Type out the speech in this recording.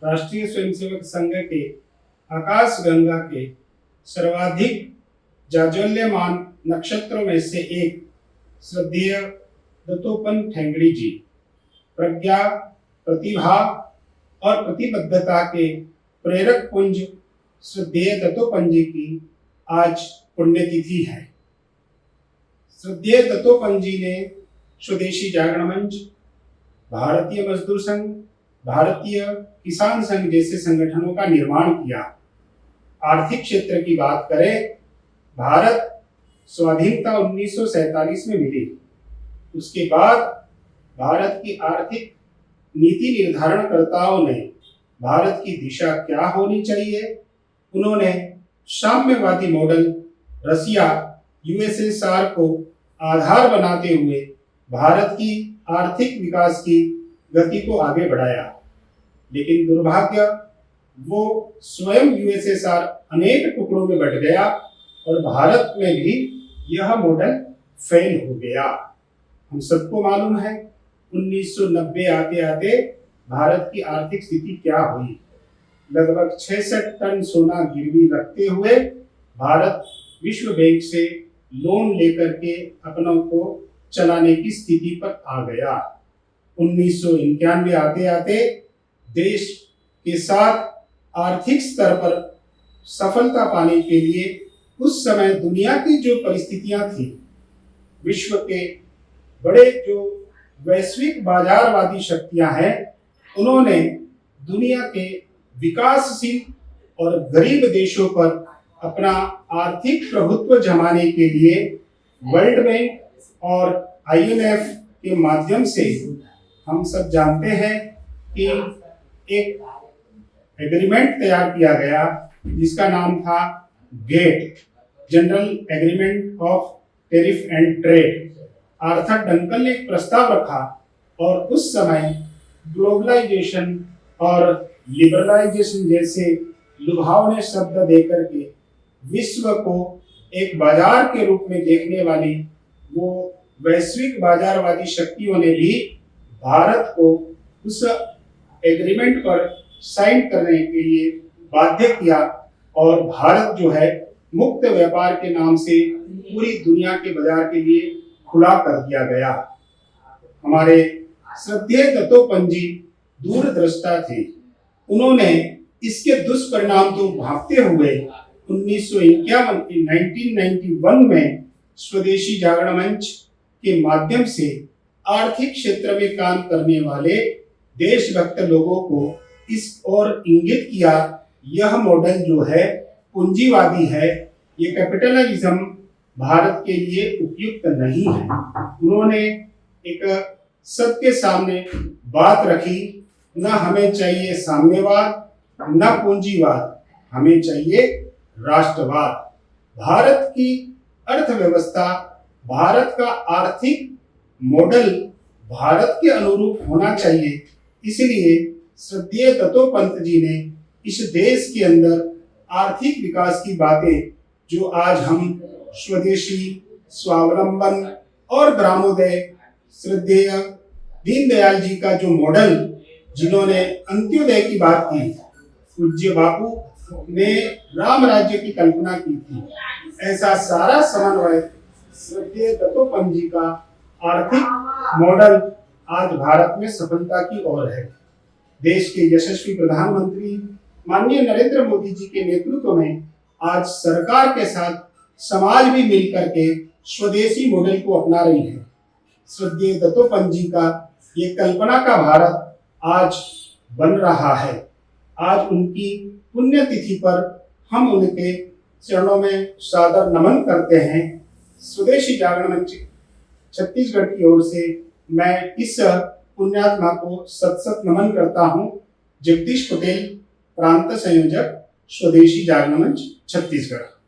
राष्ट्रीय स्वयंसेवक संघ के आकाश गंगा के सर्वाधिक जाज्वल्यमान नक्षत्रों में से एक श्रद्धेय दत्तोपंत ठेंगड़ी जी प्रज्ञा, प्रतिभा और प्रतिबद्धता के प्रेरक पुंज श्रद्धेय दत्तोपंत जी की आज पुण्यतिथि है। श्रद्धेय दत्तोपंत जी ने स्वदेशी जागरण मंच, भारतीय मजदूर संघ, भारतीय किसान संघ जैसे संगठनों का निर्माण किया। आर्थिक क्षेत्र की बात करें, भारत स्वाधीनता 1947 में मिली। उसके बाद भारत की आर्थिक नीति निर्धारणकर्ताओं ने भारत की दिशा क्या होनी चाहिए, उन्होंने साम्यवादी मॉडल रसिया यूएसएसआर को आधार बनाते हुए भारत की आर्थिक विकास की गति को आगे बढ़ाया। लेकिन दुर्भाग्य, वो स्वयं यूएसएसआर अनेक टुकड़ों में बट गया और भारत में भी यह मॉडल फेल हो गया। हम सबको मालूम है 1990 आते आते भारत की आर्थिक स्थिति क्या हुई। लगभग 66 टन सोना गिरवी रखते हुए भारत विश्व बैंक से लोन लेकर के अपनों को चलाने की स्थिति पर आ गया। 1991 आते आते देश के साथ आर्थिक स्तर पर सफलता पाने के लिए उस समय दुनिया की जो परिस्थितियां थी, विश्व के बड़े जो वैश्विक बाजारवादी शक्तियां हैं, उन्होंने दुनिया के विकासशील और गरीब देशों पर अपना आर्थिक प्रभुत्व जमाने के लिए वर्ल्ड बैंक और आईएमएफ के माध्यम से हम सब जानते हैं कि एक एग्रीमेंट तैयार किया गया जिसका नाम था GATT, general agreement of tariff and trade. Arthur Duncan ने एक प्रस्ताव रखा और उस समय ग्लोबलाइजेशन और लिबरलाइजेशन जैसे लुभावने शब्द देकर के विश्व को एक बाजार के रूप में देखने वाली वो वैश्विक बाजारवादी शक्तियों ने भी भारत को उस एग्रीमेंट पर साइन करने के लिए बाध्य किया और भारत जो है मुक्त व्यापार के नाम से पूरी दुनिया के बाजार के लिए खुला कर दिया गया। हमारे श्रद्धेय दत्तोपंत जी दूरदृष्टा थे। उन्होंने इसके दुष्परिणाम को भांपते हुए 1991 में स्वदेशी जागरण मंच के माध्यम से आर्थिक क्षेत्र में काम करने वाले देशभक्त लोगों को इस ओर इंगित किया। यह मॉडल जो है पूंजीवादी है, ये कैपिटलिज्म भारत के लिए उपयुक्त नहीं है। उन्होंने एक सबके सामने बात रखी, न हमें चाहिए साम्यवाद न पूंजीवाद, हमें चाहिए राष्ट्रवाद। भारत की अर्थव्यवस्था, भारत का आर्थिक मॉडल भारत के अनुरूप होना चाहिए। इसलिए श्रद्धेय दत्तोपंत जी ने इस देश के अंदर आर्थिक विकास की बातें जो आज हम स्वदेशी, स्वावलंबन और ग्रामोदय, श्रद्धेय दीनदयाल जी का जो मॉडल, जिन्होंने अंत्योदय की बात की, पूज्य बापू ने राम राज्य की कल्पना की थी, ऐसा सारा समन्वय श्रद्धेय दत्तोपंत जी का आर्थिक मॉडल आज भारत में सफलता की ओर है। देश के यशस्वी प्रधानमंत्री माननीय नरेंद्र मोदी जी के नेतृत्व में आज सरकार के साथ समाज भी मिलकर के स्वदेशी मॉडल को अपना रही है। श्रद्धेय दत्तोपंत जी का ये कल्पना का भारत आज बन रहा है। आज उनकी पुण्यतिथि पर हम उनके चरणों में सादर नमन करते हैं। स्वदेशी जागरण मंच छत्तीसगढ़ की ओर से मैं इस पुण्यात्मा को सत सत नमन करता हूँ। जगदीश पटेल, प्रांत संयोजक, स्वदेशी जागरण मंच छत्तीसगढ़।